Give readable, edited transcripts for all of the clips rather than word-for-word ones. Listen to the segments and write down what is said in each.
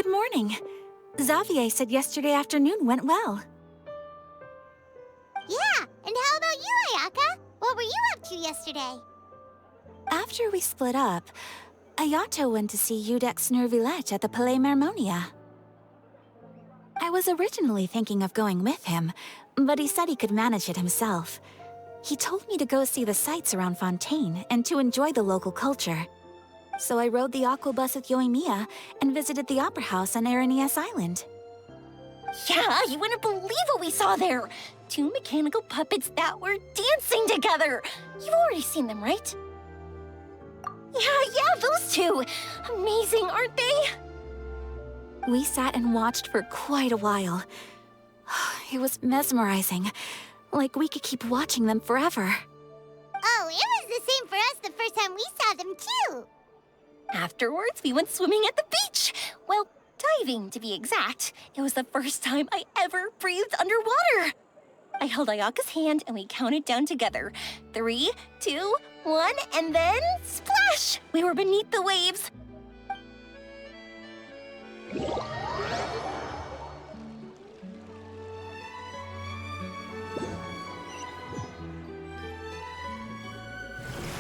Good morning. Xavier said yesterday afternoon went well. Yeah, and how about you, Ayaka? What were you up to yesterday? After we split up, Ayato went to see Udex Nervillette at the Palais Mermonia. I was originally thinking of going with him, but he said he could manage it himself. He told me to go see the sights around Fontaine and to enjoy the local culture. So I rode the aquabus with Yoimiya and visited the Opera House on Aranias Island. Yeah, you wouldn't believe what we saw there! 2 mechanical puppets that were dancing together! You've already seen them, right? Yeah, those two! Amazing, aren't they? We sat and watched for quite a while. It was mesmerizing, like we could keep watching them forever. Oh, it was the same for us the first time we saw them, too. Afterwards, we went swimming at the beach. Well, diving, to be exact. It was the first time I ever breathed underwater. I held Ayaka's hand and we counted down together. 3, 2, 1, and then splash! We were beneath the waves.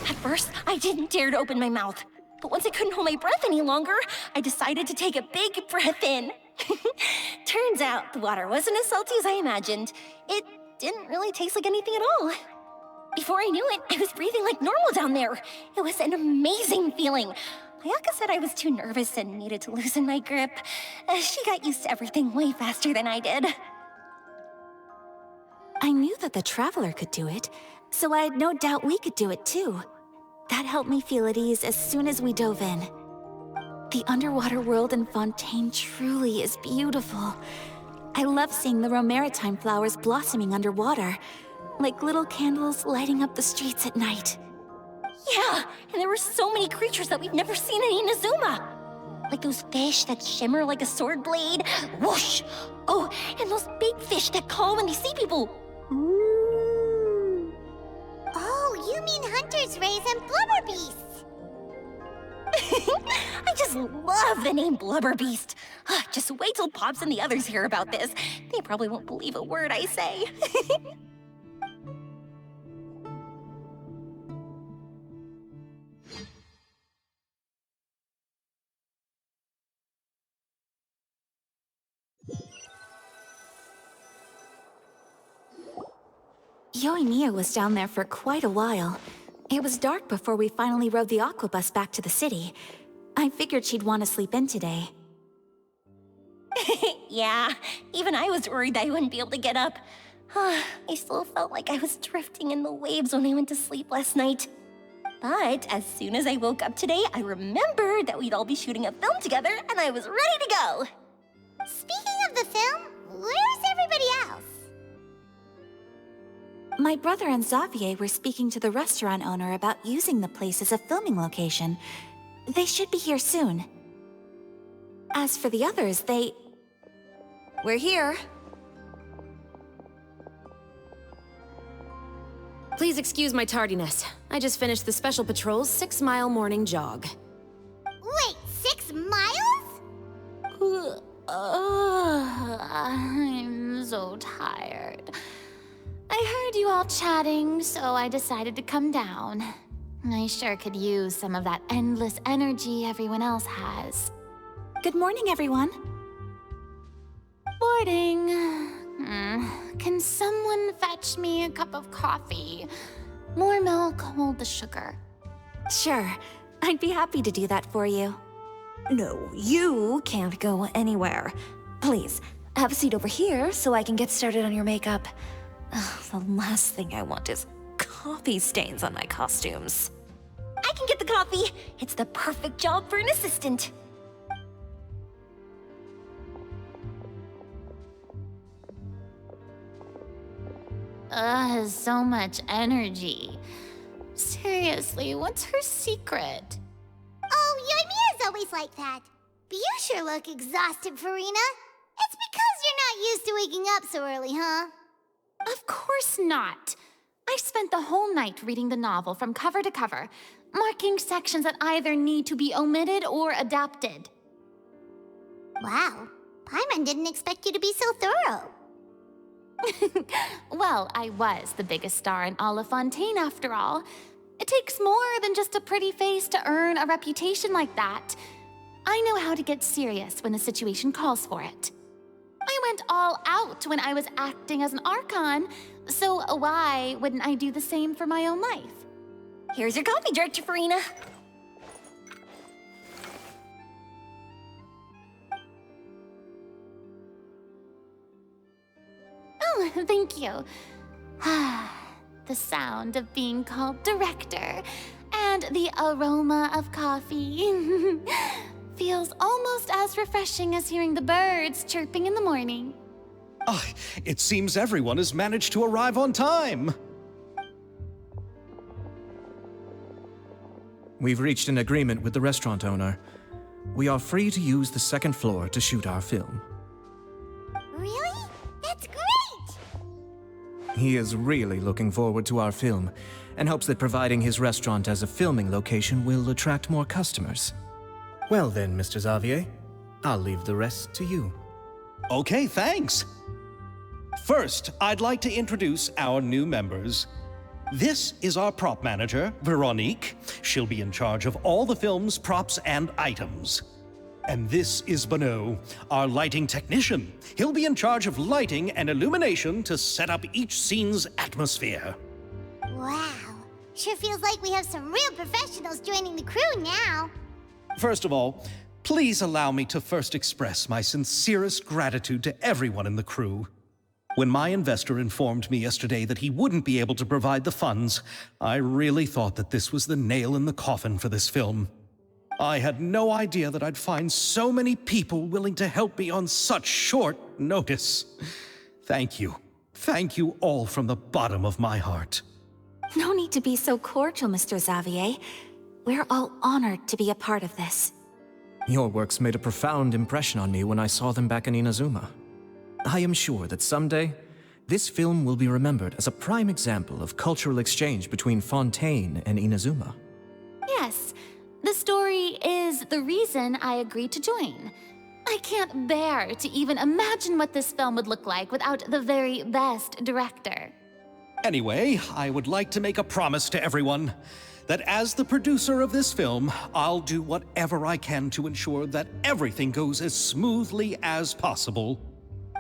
At first, I didn't dare to open my mouth. But once I couldn't hold my breath any longer, I decided to take a big breath in. Turns out the water wasn't as salty as I imagined. It didn't really taste like anything at all. Before I knew it, I was breathing like normal down there. It was an amazing feeling. Ayaka said I was too nervous and needed to loosen my grip. She got used to everything way faster than I did. I knew that the Traveler could do it, so I had no doubt we could do it too. That helped me feel at ease as soon as we dove in. The underwater world in Fontaine truly is beautiful. I love seeing the romaritime flowers blossoming underwater, like little candles lighting up the streets at night. Yeah, and there were so many creatures that we've never seen in Inazuma. Like those fish that shimmer like a sword blade. Whoosh! Oh, and those big fish that call when they see people. Ooh. Oh, you mean Hunter's Rays and Blubber Beasts. I just love the name Blubber Beast. Just wait till Pops and the others hear about this. They probably won't believe a word I say. Yoimiya was down there for quite a while. It was dark before we finally rode the aquabus back to the city. I figured she'd want to sleep in today. Yeah, even I was worried that I wouldn't be able to get up. I still felt like I was drifting in the waves when I went to sleep last night. But as soon as I woke up today, I remembered that we'd all be shooting a film together, and I was ready to go. Speaking of the film, where's everybody else? My brother and Xavier were speaking to the restaurant owner about using the place as a filming location. They should be here soon. As for the others, We're here. Please excuse my tardiness. I just finished the Special Patrol's 6-mile morning jog. Wait, 6 miles? I'm so tired. I heard you all chatting, so I decided to come down. I sure could use some of that endless energy everyone else has. Good morning, everyone. Boarding. Can someone fetch me a cup of coffee? More milk, hold the sugar. Sure, I'd be happy to do that for you. No, you can't go anywhere. Please, have a seat over here so I can get started on your makeup. The last thing I want is coffee stains on my costumes. I can get the coffee. It's the perfect job for an assistant. So much energy. Seriously, what's her secret? Oh, Yoimiya's always like that. But you sure look exhausted, Farina. It's because you're not used to waking up so early, huh? Of course not. I spent the whole night reading the novel from cover to cover, marking sections that either need to be omitted or adapted. Wow, Paimon didn't expect you to be so thorough. Well, I was the biggest star in all of Fontaine after all. It takes more than just a pretty face to earn a reputation like that. I know how to get serious when the situation calls for it. I went all out when I was acting as an Archon, so why wouldn't I do the same for my own life? Here's your coffee, Director Farina. Oh, thank you. The sound of being called director and the aroma of coffee feels almost as refreshing as hearing the birds chirping in the morning. Ah, it seems everyone has managed to arrive on time. We've reached an agreement with the restaurant owner. We are free to use the second floor to shoot our film. Really? That's great! He is really looking forward to our film and hopes that providing his restaurant as a filming location will attract more customers. Well then, Mr. Xavier, I'll leave the rest to you. Okay, thanks. First, I'd like to introduce our new members. This is our prop manager, Veronique. She'll be in charge of all the film's props and items. And this is Bonneau, our lighting technician. He'll be in charge of lighting and illumination to set up each scene's atmosphere. Wow, sure feels like we have some real professionals joining the crew now. First of all, please allow me to first express my sincerest gratitude to everyone in the crew. When my investor informed me yesterday that he wouldn't be able to provide the funds, I really thought that this was the nail in the coffin for this film. I had no idea that I'd find so many people willing to help me on such short notice. Thank you. Thank you all from the bottom of my heart. No need to be so cordial, Mr. Xavier. We're all honored to be a part of this. Your works made a profound impression on me when I saw them back in Inazuma. I am sure that someday, this film will be remembered as a prime example of cultural exchange between Fontaine and Inazuma. Yes, the story is the reason I agreed to join. I can't bear to even imagine what this film would look like without the very best director. Anyway, I would like to make a promise to everyone that as the producer of this film, I'll do whatever I can to ensure that everything goes as smoothly as possible.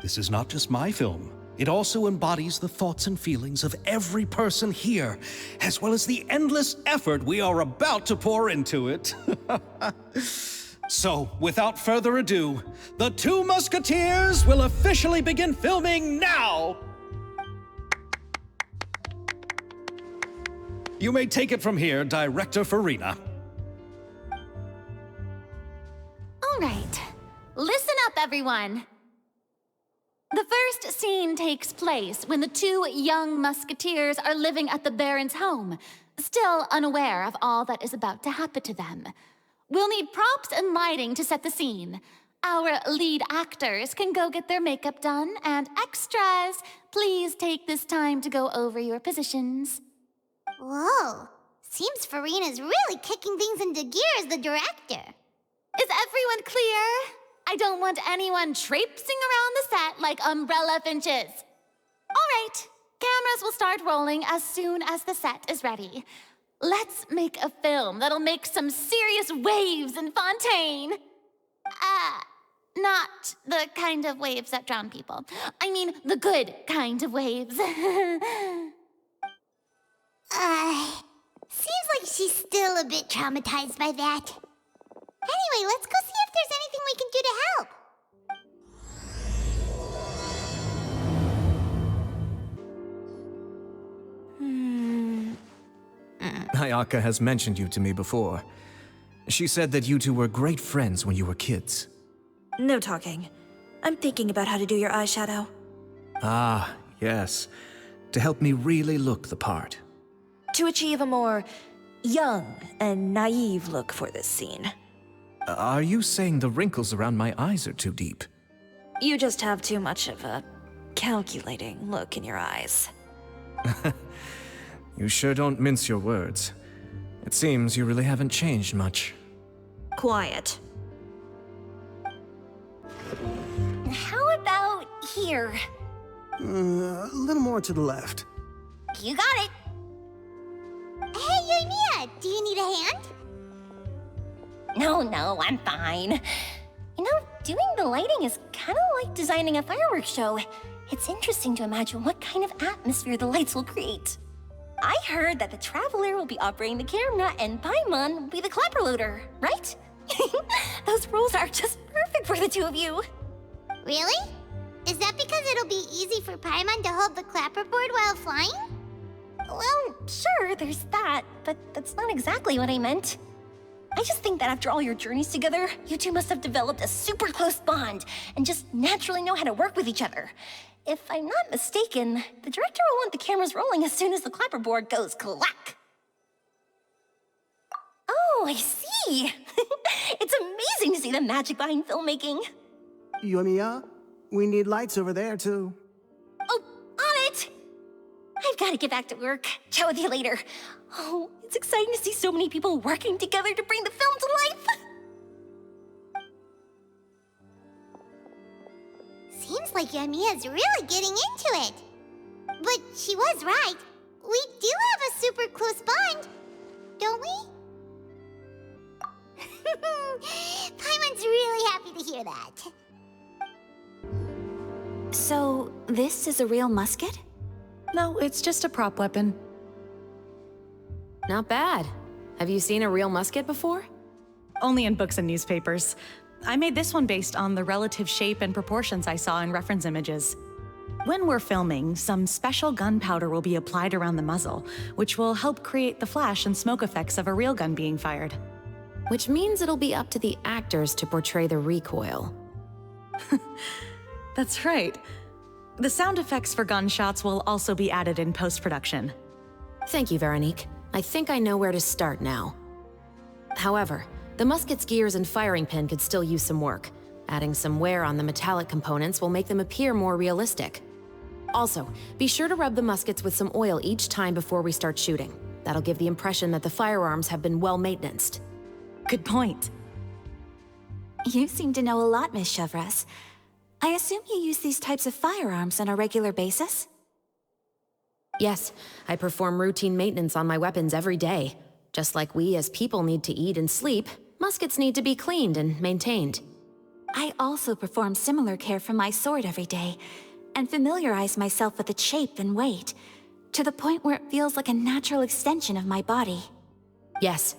This is not just my film. It also embodies the thoughts and feelings of every person here, as well as the endless effort we are about to pour into it. So, without further ado, the Two Musketeers will officially begin filming now! You may take it from here, Director Farina. All right, listen up, everyone. The first scene takes place when the two young musketeers are living at the Baron's home, still unaware of all that is about to happen to them. We'll need props and lighting to set the scene. Our lead actors can go get their makeup done, and extras, please take this time to go over your positions. Whoa, seems Farina's really kicking things into gear as the director. Is everyone clear? I don't want anyone traipsing around the set like umbrella finches. All right, cameras will start rolling as soon as the set is ready. Let's make a film that'll make some serious waves in Fontaine. Not the kind of waves that drown people. I mean, the good kind of waves. Seems like she's still a bit traumatized by that. Anyway, let's go see if there's anything we can do to help. Ayaka has mentioned you to me before. She said that you two were great friends when you were kids. No talking. I'm thinking about how to do your eyeshadow. Ah, yes. To help me really look the part. To achieve a more young and naive look for this scene. Are you saying the wrinkles around my eyes are too deep? You just have too much of a calculating look in your eyes. You sure don't mince your words. It seems you really haven't changed much. Quiet. here. A little more to the left. You got it. Hey, Yoimiya, do you need a hand? No, I'm fine. You know, doing the lighting is kind of like designing a fireworks show. It's interesting to imagine what kind of atmosphere the lights will create. I heard that the Traveler will be operating the camera and Paimon will be the clapper loader, right? Those roles are just perfect for the two of you. Really? Is that because it'll be easy for Paimon to hold the clapperboard while flying? Well, sure, there's that, but that's not exactly what I meant. I just think that after all your journeys together, you two must have developed a super close bond and just naturally know how to work with each other. If I'm not mistaken, the director will want the cameras rolling as soon as the clapperboard goes clack. Oh, I see. It's amazing to see the magic behind filmmaking. Yoimiya, we need lights over there, too. Oh, on it! I've got to get back to work. Chat with you later. Oh, it's exciting to see so many people working together to bring the film to life. Seems like Yoimiya's really getting into it. But she was right. We do have a super close bond, don't we? Paimon's really happy to hear that. So, this is a real musket? No, it's just a prop weapon. Not bad. Have you seen a real musket before? Only in books and newspapers. I made this one based on the relative shape and proportions I saw in reference images. When we're filming, some special gunpowder will be applied around the muzzle, which will help create the flash and smoke effects of a real gun being fired. Which means it'll be up to the actors to portray the recoil. That's right. The sound effects for gunshots will also be added in post-production. Thank you, Veronique. I think I know where to start now. However, the musket's gears and firing pin could still use some work. Adding some wear on the metallic components will make them appear more realistic. Also, be sure to rub the muskets with some oil each time before we start shooting. That'll give the impression that the firearms have been well maintained. Good point. You seem to know a lot, Miss Chevres. I assume you use these types of firearms on a regular basis? Yes, I perform routine maintenance on my weapons every day. Just like we as people need to eat and sleep, muskets need to be cleaned and maintained. I also perform similar care for my sword every day, and familiarize myself with its shape and weight, to the point where it feels like a natural extension of my body. Yes,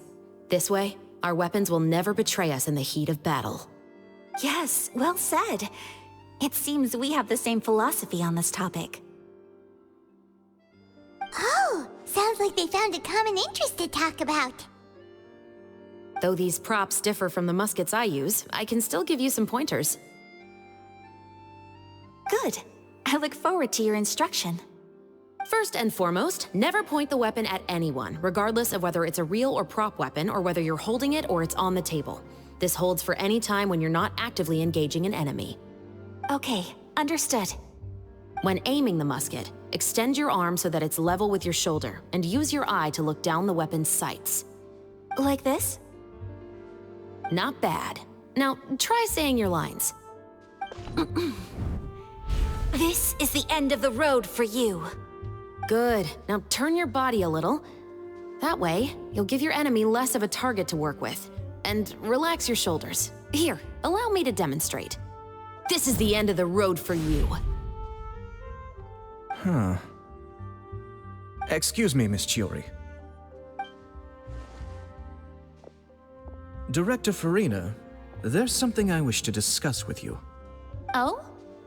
this way, our weapons will never betray us in the heat of battle. Yes, well said. It seems we have the same philosophy on this topic. Oh, sounds like they found a common interest to talk about. Though these props differ from the muskets I use, I can still give you some pointers. Good. I look forward to your instruction. First and foremost, never point the weapon at anyone, regardless of whether it's a real or prop weapon or whether you're holding it or it's on the table. This holds for any time when you're not actively engaging an enemy. Okay, understood. When aiming the musket, extend your arm so that it's level with your shoulder, and use your eye to look down the weapon's sights. Like this? Not bad. Now, try saying your lines. This is the end of the road for you. Good. Now turn your body a little. That way, you'll give your enemy less of a target to work with. And relax your shoulders. Here, allow me to demonstrate. This is the end of the road for you. Huh. Excuse me, Miss Chiori. Director Farina, there's something I wish to discuss with you. Oh?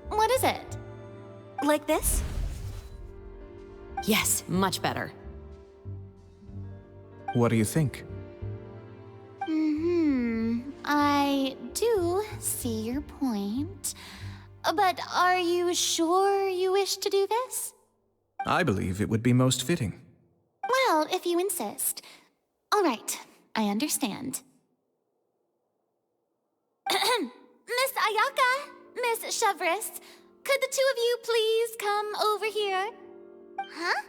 What is it? Like this? Yes, much better. What do you think? I do see your point. But are you sure you wish to do this? I believe it would be most fitting. Well, if you insist. All right, I understand. Miss Ayaka, Miss Chevres, could the two of you please come over here? Huh?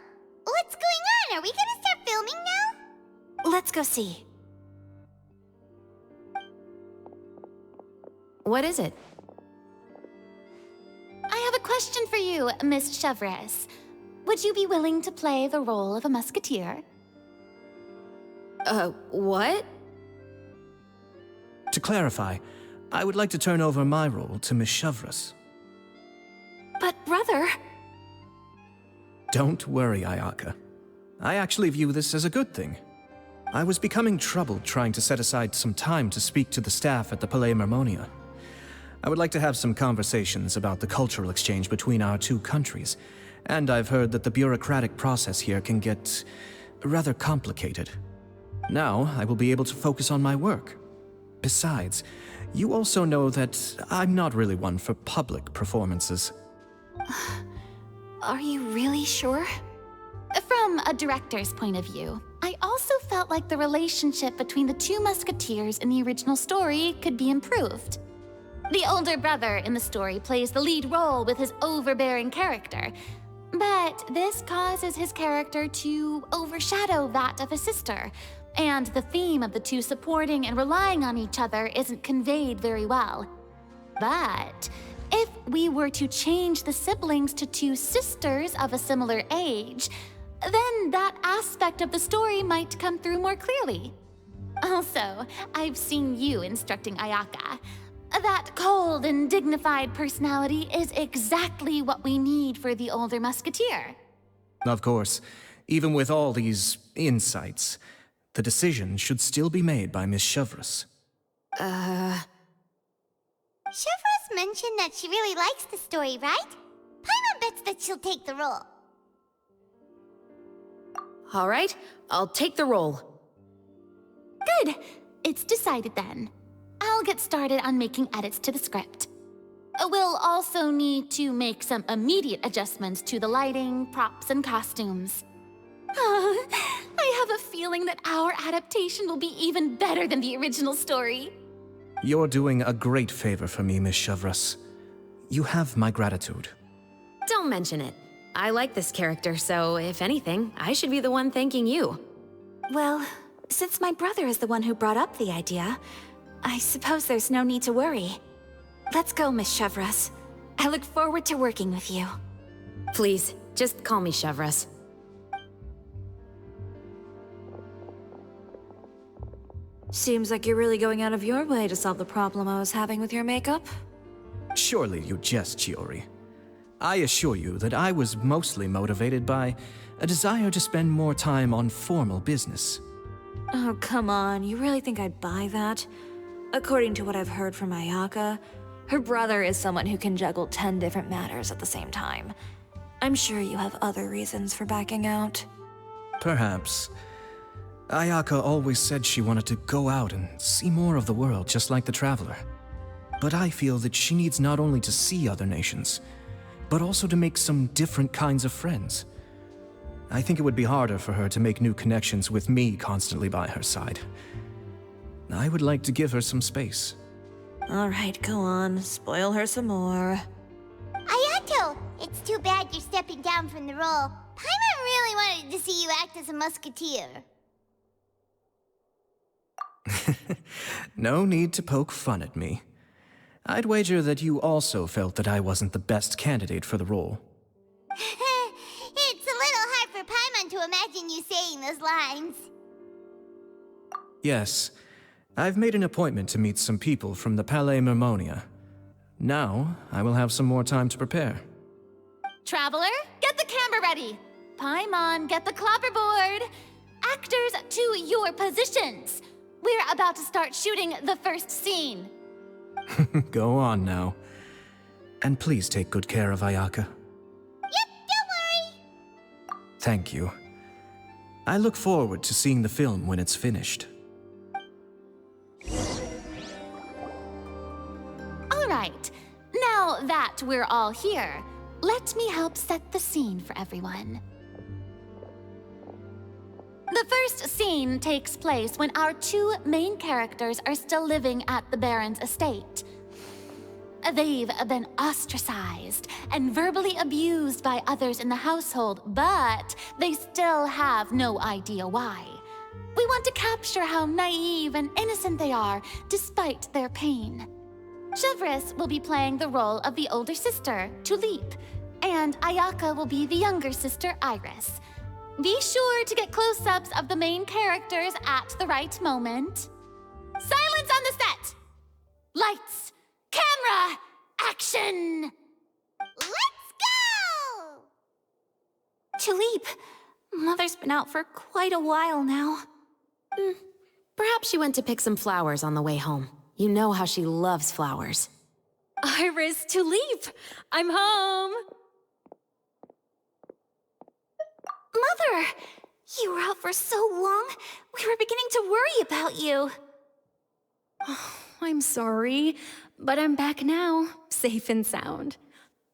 What's going on? Are we gonna start filming now? Let's go see. What is it? I have a you, Miss Chevres. Would you be willing to play the role of a musketeer? What? To clarify, I would like to turn over my role to Miss Chevres. But brother... Don't worry, Ayaka. I actually view this as a good thing. I was becoming troubled trying to set aside some time to speak to the staff at the Palais Mermonia. I would like to have some conversations about the cultural exchange between our two countries, and I've heard that the bureaucratic process here can get rather complicated. Now, I will be able to focus on my work. Besides, you also know that I'm not really one for public performances. Are you really sure? From a director's point of view, I also felt like the relationship between the two musketeers in the original story could be improved. The older brother in the story plays the lead role with his overbearing character, but this causes his character to overshadow that of his sister, and the theme of the two supporting and relying on each other isn't conveyed very well. But if we were to change the siblings to two sisters of a similar age, then that aspect of the story might come through more clearly. Also, I've seen you instructing Ayaka. That cold and dignified personality is exactly what we need for the older musketeer. Of course, even with all these insights, the decision should still be made by Miss Chevres. Chevres mentioned that she really likes the story, right? Paimon bets that she'll take the role. All right, I'll take the role. Good. It's decided then. I'll get started on making edits to the script. We'll also need to make some immediate adjustments to the lighting, props, and costumes. I have a feeling that our adaptation will be even better than the original story. You're doing a great favor for me, Miss Chevres. You have my gratitude. Don't mention it. I like this character, so if anything, I should be the one thanking you. Well, since my brother is the one who brought up the idea, I suppose there's no need to worry. Let's go, Miss Chevres. I look forward to working with you. Please, just call me Chevres. Seems like you're really going out of your way to solve the problem I was having with your makeup. Surely you jest, Chiori. I assure you that I was mostly motivated by a desire to spend more time on formal business. Oh, come on. You really think I'd buy that? According to what I've heard from Ayaka, her brother is someone who can juggle 10 different matters at the same time. I'm sure you have other reasons for backing out. Perhaps. Ayaka always said she wanted to go out and see more of the world, just like the Traveler. But I feel that she needs not only to see other nations, but also to make some different kinds of friends. I think it would be harder for her to make new connections with me constantly by her side. I would like to give her some space. All right, go on. Spoil her some more. Ayato, it's too bad you're stepping down from the role. Paimon really wanted to see you act as a musketeer. No need to poke fun at me. I'd wager that you also felt that I wasn't the best candidate for the role. It's a little hard for Paimon to imagine you saying those lines. Yes, I've made an appointment to meet some people from the Palais Mermonia. Now, I will have some more time to prepare. Traveler, get the camera ready. Paimon, get the clapperboard. Actors, to your positions. We're about to start shooting the first scene. Go on now. And please take good care of Ayaka. Yep, don't worry. Thank you. I look forward to seeing the film when it's finished. All right, now that we're all here, let me help set the scene for everyone. The first scene takes place when our two main characters are still living at the Baron's estate. They've been ostracized and verbally abused by others in the household, but they still have no idea why. We want to capture how naive and innocent they are, despite their pain. Chevres will be playing the role of the older sister, Tulip. and Ayaka will be the younger sister, Iris. Be sure to get close-ups of the main characters at the right moment. Silence on the set! Lights, camera, action! Let's go! Tulip, Mother's been out for quite a while now. Perhaps she went to pick some flowers on the way home. You know how she loves flowers. Iris, Tulip, I'm home. Mother! You were out for so long, we were beginning to worry about you. I'm sorry, but I'm back now, safe and sound.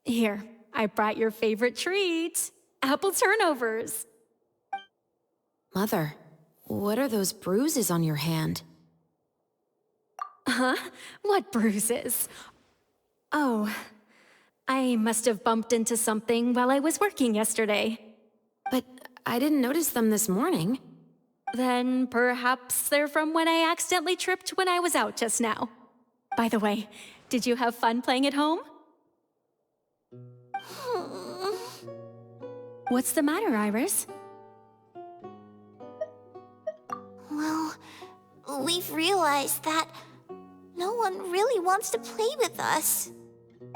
Here, I brought your favorite treat, apple turnovers. Mother, what are those bruises on your hand? Huh? What bruises? Oh, I must have bumped into something while I was working yesterday. But I didn't notice them this morning. Then perhaps they're from when I accidentally tripped when I was out just now. By the way, did you have fun playing at home? What's the matter, Iris? Well, we've realized that no one really wants to play with us.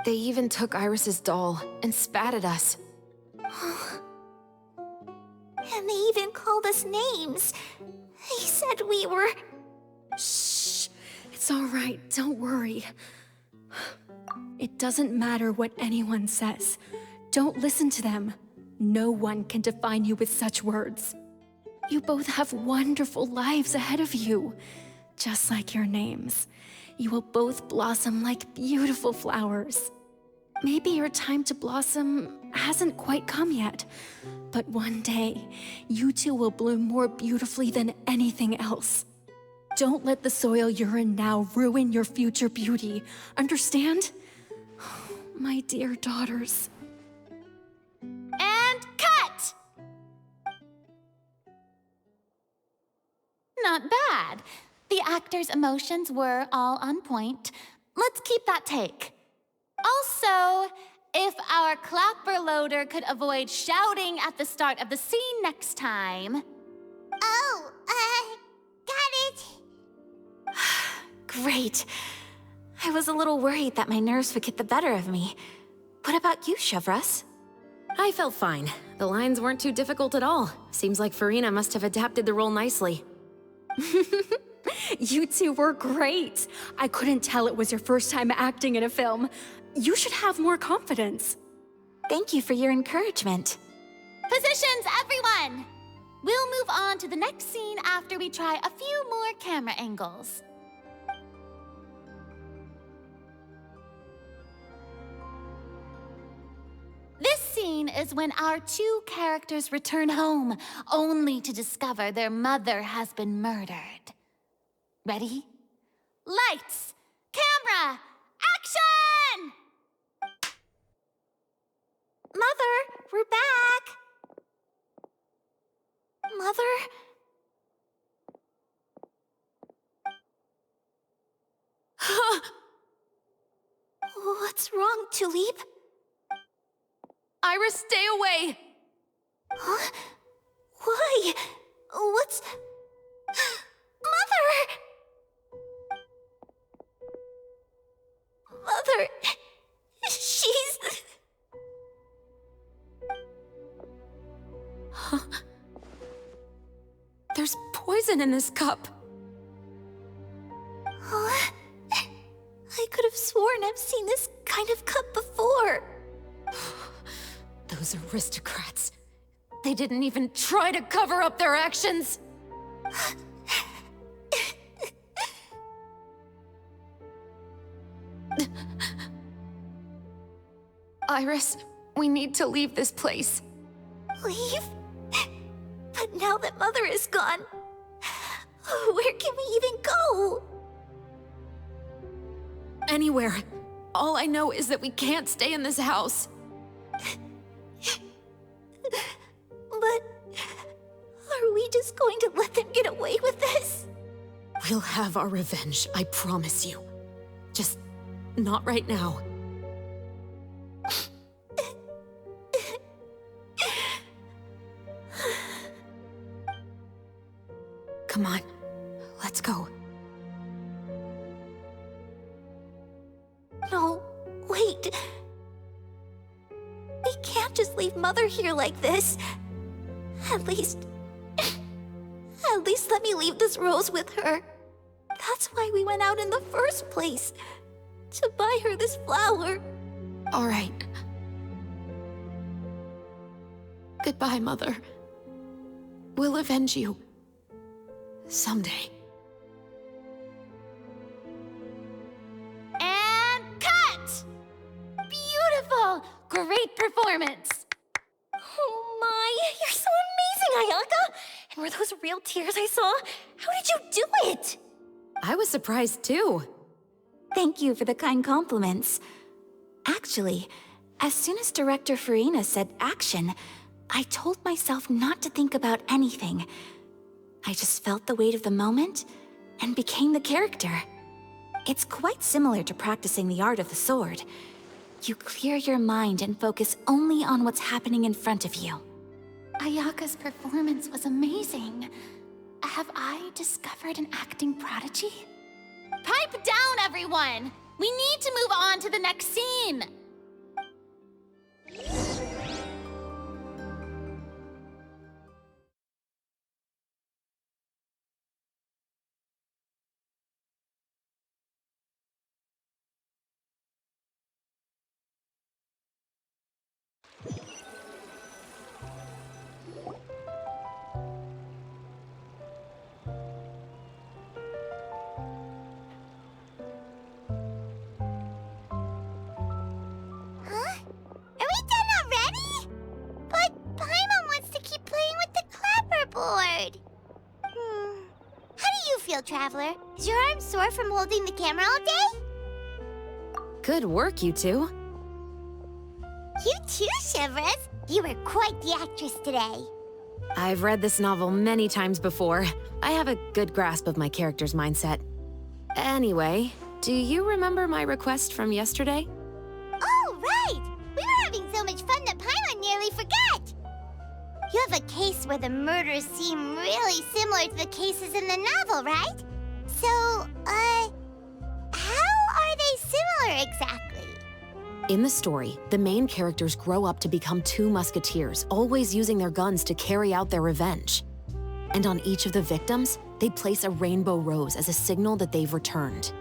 They even took Iris's doll and spat at us. And they even called us names. They said we were... Shh. It's all right. Don't worry. It doesn't matter what anyone says. Don't listen to them. No one can define you with such words. You both have wonderful lives ahead of you. Just like your names. You will both blossom like beautiful flowers. Maybe your time to blossom hasn't quite come yet, but one day, you two will bloom more beautifully than anything else. Don't let the soil you're in now ruin your future beauty. Understand? My dear daughters. And cut! Not bad. The actors' emotions were all on point. Let's keep that take. Also, if our clapper loader could avoid shouting at the start of the scene next time. Oh, got it. Great. I was a little worried that my nerves would get the better of me. What about you, Chevros? I felt fine. The lines weren't too difficult at all. Seems like Farina must have adapted the role nicely. You two were great. I couldn't tell it was your first time acting in a film. You should have more confidence. Thank you for your encouragement. Positions, everyone! We'll move on to the next scene after we try a few more camera angles. This scene is when our two characters return home, only to discover their mother has been murdered. Ready? Lights! Camera! Action! Mother, we're back. Mother? What's wrong, Tulip? Iris, stay away! Huh? Why? What's... Mother! Mother... She's... There's poison in this cup. Huh? I could have sworn I've seen this kind of cup before. Those aristocrats. They didn't even try to cover up their actions. Iris, we need to leave this place. Leave? But now that Mother is gone, where can we even go? Anywhere. All I know is that we can't stay in this house. But are we just going to let them get away with this? We'll have our revenge, I promise you. Just not right now. Come on, let's go. No, wait. We can't just leave Mother here like this. At least let me leave this rose with her. That's why we went out in the first place. To buy her this flower. All right. Goodbye, Mother. We'll avenge you. Someday. And cut! Beautiful! Great performance! Oh my, you're so amazing, Ayaka! And were those real tears I saw? How did you do it? I was surprised too. Thank you for the kind compliments. Actually, as soon as Director Farina said action, I told myself not to think about anything. I just felt the weight of the moment and became the character. It's quite similar to practicing the art of the sword. You clear your mind and focus only on what's happening in front of you. Ayaka's performance was amazing. Have I discovered an acting prodigy? Pipe down, everyone! We need to move on to the next scene! Huh? Are we done already? But Paimon wants to keep playing with the clapperboard. How do you feel, Traveler? Is your arm sore from holding the camera all day? Good work, you two. You too, Shivers. You were quite the actress today. I've read this novel many times before. I have a good grasp of my character's mindset. Anyway, do you remember my request from yesterday? Oh, right! We were having so much fun that Paimon nearly forgot! You have a case where the murders seem really similar to the cases in the novel, right? So, how are they similar exactly? In the story, the main characters grow up to become two musketeers, always using their guns to carry out their revenge. And on each of the victims, they place a rainbow rose as a signal that they've returned.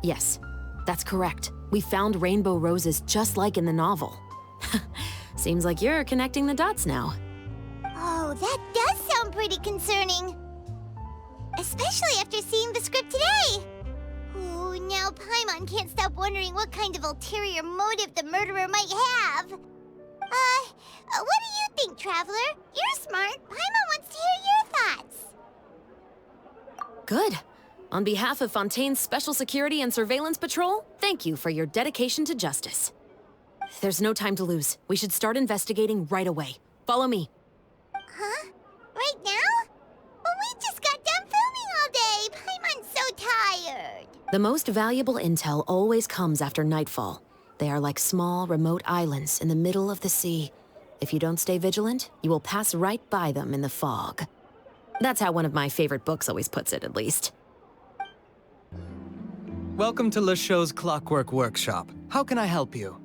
Yes, that's correct. We found rainbow roses just like in the novel. Seems like you're connecting the dots now. Oh, that does sound pretty concerning. Especially after seeing the script today. Ooh, now Paimon can't stop wondering what kind of ulterior motive the murderer might have. What do you think, Traveler? You're smart. Paimon wants to hear your thoughts. Good. On behalf of Fontaine's Special Security and Surveillance Patrol, thank you for your dedication to justice. There's no time to lose. We should start investigating right away. Follow me. Huh? Right now? But we just got done filming all day. Paimon's so tired. The most valuable intel always comes after nightfall. They are like small, remote islands in the middle of the sea. If you don't stay vigilant, you will pass right by them in the fog. That's how one of my favorite books always puts it, at least. Welcome to Le Show's Clockwork Workshop. How can I help you?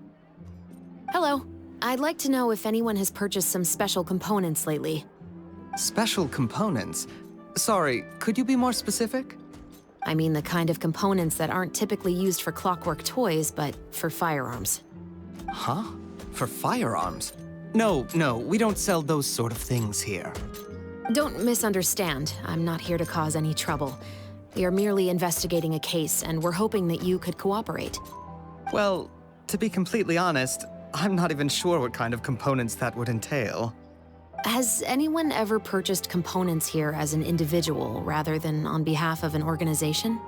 Hello. I'd like to know if anyone has purchased some special components lately. Special components? Sorry, could you be more specific? I mean the kind of components that aren't typically used for clockwork toys, but for firearms. Huh? For firearms? No, we don't sell those sort of things here. Don't misunderstand. I'm not here to cause any trouble. We are merely investigating a case, and we're hoping that you could cooperate. Well, to be completely honest, I'm not even sure what kind of components that would entail. Has anyone ever purchased components here as an individual rather than on behalf of an organization?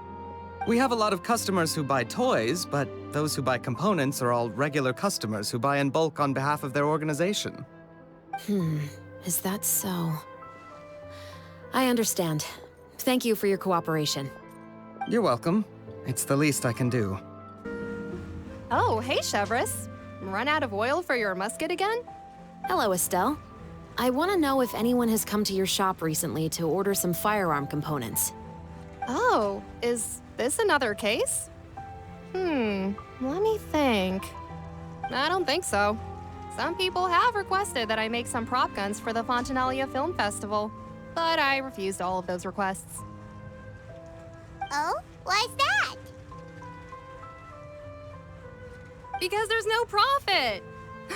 We have a lot of customers who buy toys, but those who buy components are all regular customers who buy in bulk on behalf of their organization. Is that so? I understand. Thank you for your cooperation. You're welcome. It's the least I can do. Oh, hey, Chevres. Run out of oil for your musket again? Hello, Estelle. I want to know if anyone has come to your shop recently to order some firearm components. Oh, is this another case? Let me think. I don't think so. Some people have requested that I make some prop guns for the Fontanalia Film Festival, but I refused all of those requests. Oh? Why's that? Because there's no profit!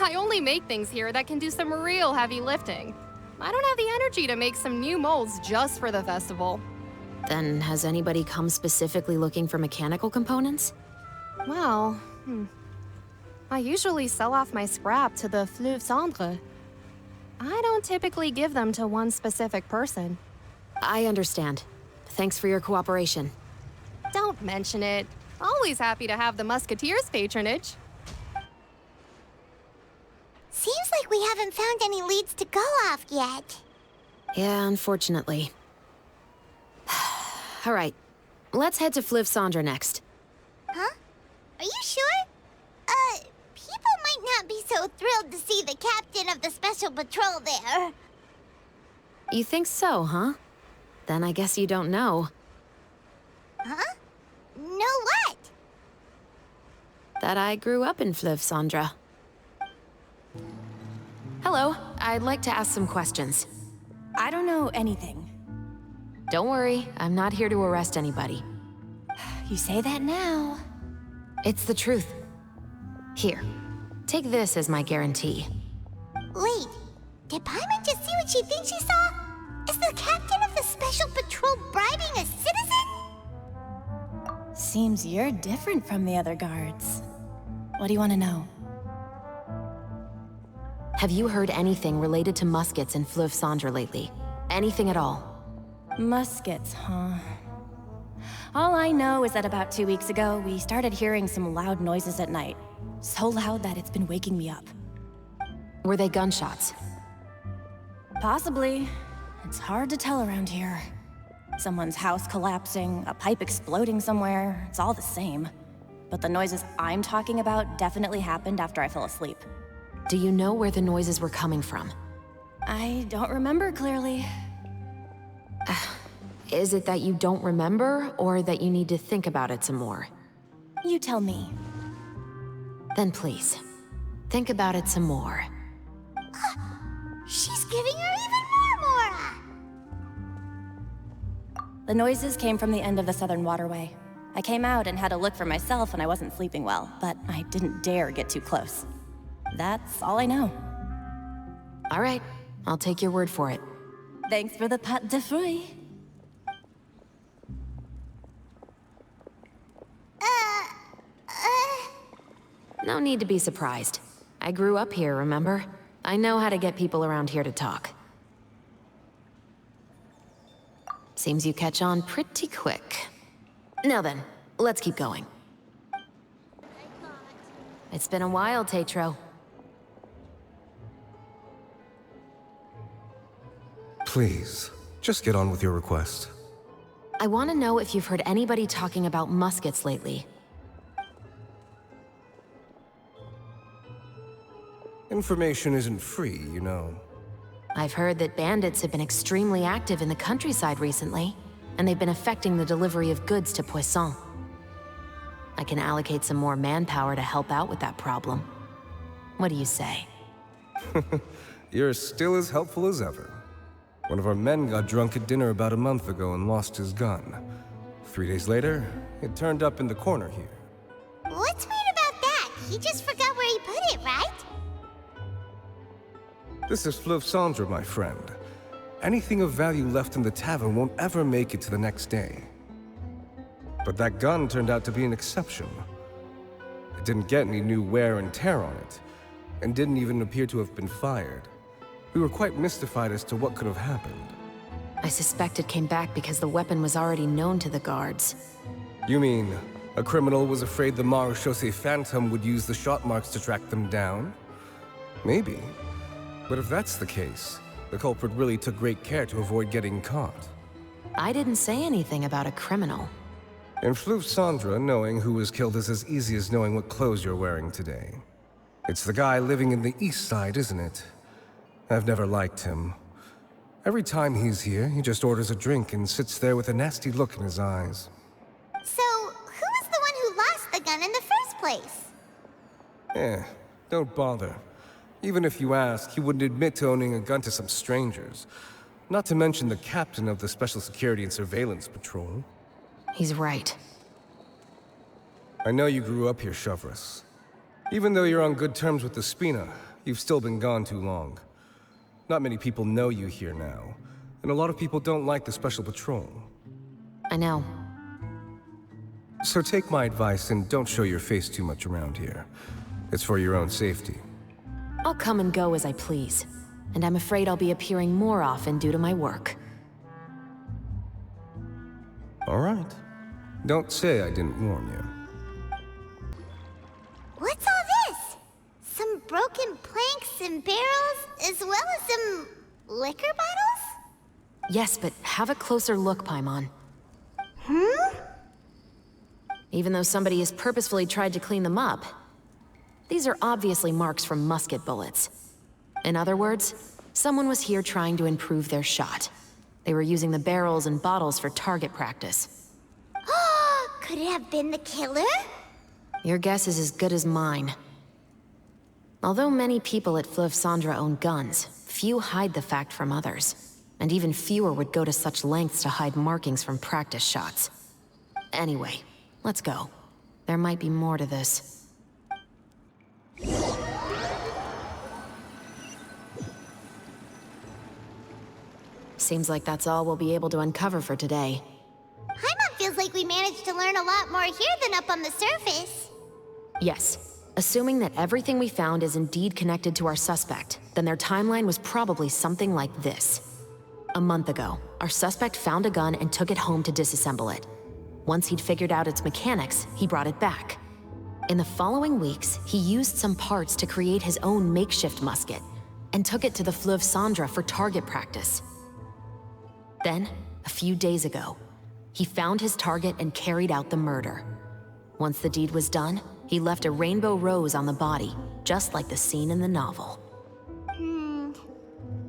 I only make things here that can do some real heavy lifting. I don't have the energy to make some new molds just for the festival. Then has anybody come specifically looking for mechanical components? Well, I usually sell off my scrap to the Fleuve Cendre. I don't typically give them to one specific person. I understand. Thanks for your cooperation. Don't mention it. Always happy to have the Musketeers' patronage. Seems like we haven't found any leads to go off yet. Yeah, unfortunately. All right, let's head to Fleuve Cendre next. Huh? Are you sure? People might not be so thrilled to see the captain of the Special Patrol there. You think so, huh? Then I guess you don't know. Huh? Know what? That I grew up in Fleuve Cendre. Hello, I'd like to ask some questions. I don't know anything. Don't worry, I'm not here to arrest anybody. You say that now. It's the truth. Here, take this as my guarantee. Wait, did Paimon just see what she thinks she saw? Is the captain of the Special Patrol bribing a citizen? Seems you're different from the other guards. What do you want to know? Have you heard anything related to muskets in Fleuve Cendre lately? Anything at all? Muskets, huh? All I know is that about 2 weeks ago, we started hearing some loud noises at night. So loud that it's been waking me up. Were they gunshots? Possibly. It's hard to tell around here. Someone's house collapsing, a pipe exploding somewhere, it's all the same. But the noises I'm talking about definitely happened after I fell asleep. Do you know where the noises were coming from? I don't remember clearly. Is it that you don't remember, or that you need to think about it some more? You tell me. Then please, think about it some more. She's giving her even more Mora! The noises came from the end of the Southern Waterway. I came out and had a look for myself when I wasn't sleeping well, but I didn't dare get too close. That's all I know. All right, I'll take your word for it. Thanks for the pâte de fruits. No need to be surprised. I grew up here, remember? I know how to get people around here to talk. Seems you catch on pretty quick. Now then, let's keep going. It's been a while, Tetro. Please, just get on with your request. I want to know if you've heard anybody talking about muskets lately. Information isn't free, you know. I've heard that bandits have been extremely active in the countryside recently, and they've been affecting the delivery of goods to Poisson. I can allocate some more manpower to help out with that problem. What do you say? You're still as helpful as ever. One of our men got drunk at dinner about a month ago and lost his gun. 3 days later, it turned up in the corner here. What's weird about that? He just forgot where he put it, right? This is Fleuve Cendre, my friend. Anything of value left in the tavern won't ever make it to the next day. But that gun turned out to be an exception. It didn't get any new wear and tear on it, and didn't even appear to have been fired. We were quite mystified as to what could have happened. I suspect it came back because the weapon was already known to the guards. You mean, a criminal was afraid the Marechaussee Phantom would use the shot marks to track them down? Maybe. But if that's the case, the culprit really took great care to avoid getting caught. I didn't say anything about a criminal. In Fleuve Cendre, knowing who was killed is as easy as knowing what clothes you're wearing today. It's the guy living in the east side, isn't it? I've never liked him. Every time he's here, he just orders a drink and sits there with a nasty look in his eyes. So, who was the one who lost the gun in the first place? Don't bother. Even if you ask, he wouldn't admit to owning a gun to some strangers. Not to mention the captain of the Special Security and Surveillance Patrol. He's right. I know you grew up here, Shovris. Even though you're on good terms with the Spina, you've still been gone too long. Not many people know you here now, and a lot of people don't like the Special Patrol. I know. So take my advice and don't show your face too much around here. It's for your own safety. I'll come and go as I please, and I'm afraid I'll be appearing more often due to my work. All right. Don't say I didn't warn you. What's all this? Some broken planks and barrels, as well as some liquor bottles? Yes, but have a closer look, Paimon. Even though somebody has purposefully tried to clean them up, these are obviously marks from musket bullets. In other words, someone was here trying to improve their shot. They were using the barrels and bottles for target practice. Could it have been the killer? Your guess is as good as mine. Although many people at Fleuve Cendres own guns, few hide the fact from others. And even fewer would go to such lengths to hide markings from practice shots. Anyway, let's go. There might be more to this. Seems like that's all we'll be able to uncover for today. Paimon feels like we managed to learn a lot more here than up on the surface. Yes. Assuming that everything we found is indeed connected to our suspect, then their timeline was probably something like this. A month ago, our suspect found a gun and took it home to disassemble it. Once he'd figured out its mechanics, he brought it back. In the following weeks, he used some parts to create his own makeshift musket, and took it to the Fleuve Cendres for target practice. Then, a few days ago, he found his target and carried out the murder. Once the deed was done, he left a rainbow rose on the body, just like the scene in the novel.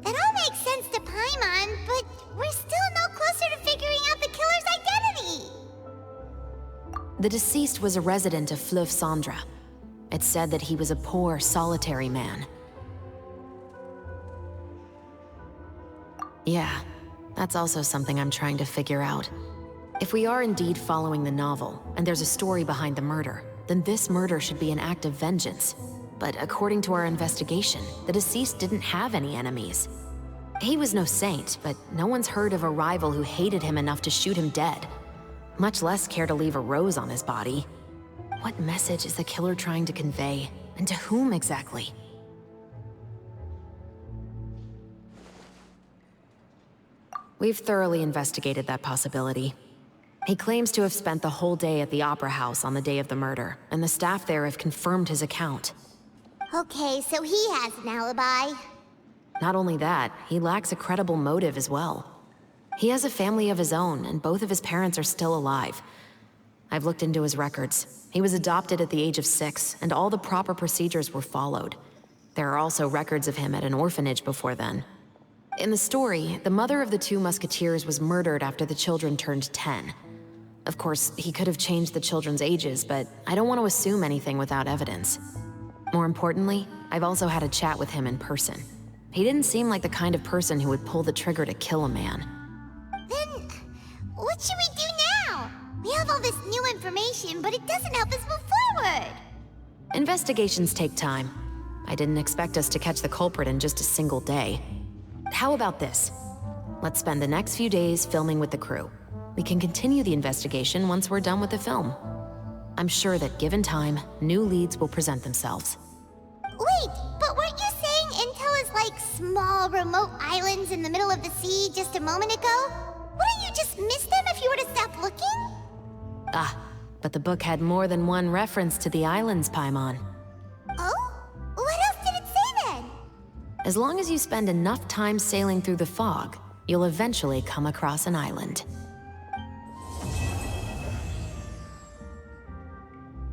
That all makes sense to Paimon, but we're still no closer to figuring out the killer's identity. The deceased was a resident of Fleuve Cendres. It's said that he was a poor, solitary man. Yeah, that's also something I'm trying to figure out. If we are indeed following the novel, and there's a story behind the murder, then this murder should be an act of vengeance. But according to our investigation, the deceased didn't have any enemies. He was no saint, but no one's heard of a rival who hated him enough to shoot him dead, much less care to leave a rose on his body. What message is the killer trying to convey, and to whom exactly? We've thoroughly investigated that possibility. He claims to have spent the whole day at the Opera House on the day of the murder, and the staff there have confirmed his account. Okay, so he has an alibi. Not only that, he lacks a credible motive as well. He has a family of his own, and both of his parents are still alive. I've looked into his records. He was adopted at the age of 6, and all the proper procedures were followed. There are also records of him at an orphanage before then. In the story, the mother of the 2 musketeers was murdered after the children turned 10. Of course, he could have changed the children's ages, but I don't want to assume anything without evidence. More importantly, I've also had a chat with him in person. He didn't seem like the kind of person who would pull the trigger to kill a man. Then, what should we do now? We have all this new information, but it doesn't help us move forward. Investigations take time. I didn't expect us to catch the culprit in just a single day. How about this? Let's spend the next few days filming with the crew. We can continue the investigation once we're done with the film. I'm sure that given time, new leads will present themselves. Wait, but weren't you saying intel is like small, remote islands in the middle of the sea just a moment ago? Wouldn't you just miss them if you were to stop looking? Ah, but the book had more than one reference to the islands, Paimon. Oh? What else did it say then? As long as you spend enough time sailing through the fog, you'll eventually come across an island.